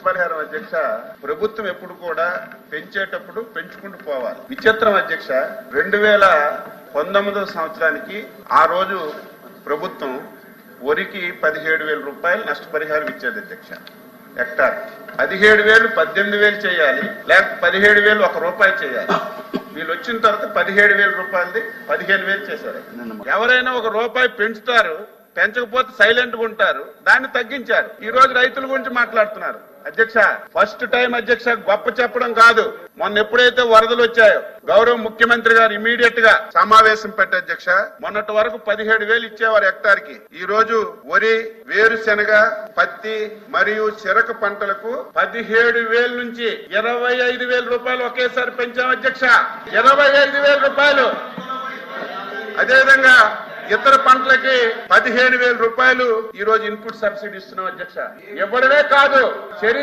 పరిహారం అధ్యక్ష, ప్రభుత్వం ఎప్పుడు కూడా పెంచేటప్పుడు పెంచుకుంటూ పోవాలి. విచిత్రం అధ్యక్ష, 2019 సంవత్సరానికి ఆ రోజు ప్రభుత్వం వరికి 17,000 రూపాయలు నష్టపరిహారం ఇచ్చేది అధ్యక్ష. హెక్టార్ 17,000 18,000 చేయాలి, లేకపోతే 17,000 1 రూపాయి చేయాలి. వీళ్ళు వచ్చిన తర్వాత 17,000 రూపాయలది 15,000 చేశారు. ఎవరైనా 1 రూపాయి పెంచుతారు, పెంచకపోతే సైలెంట్ గా ఉంటారు, దాన్ని తగ్గించారు. ఈ రోజు రైతుల గురించి మాట్లాడుతున్నారు అధ్యక్ష. ఫస్ట్ టైం అధ్యక్ష, గొప్ప చెప్పడం కాదు. మొన్న ఎప్పుడైతే వరదలు వచ్చాయో గౌరవ ముఖ్యమంత్రి గారు ఇమీడియట్ గా సమావేశం పెట్టి అధ్యక్ష, మొన్నటి వరకు 17,000 ఇచ్చేవారు హెక్టార్ కి. ఈ రోజు వరి, వేరుశెనగ, పత్తి మరియు చెరకు పంటలకు 17,000 నుంచి 25,000 రూపాయలు ఒకేసారి పెంచాం అధ్యక్ష. 25,000 రూపాయలు. అదేవిధంగా ఇతర పంటలకి 15,000 రూపాయలు ఈ రోజు ఇన్పుట్ సబ్సిడీ ఇస్తున్నాం అధ్యక్ష. ఇవ్వడమే కాదు,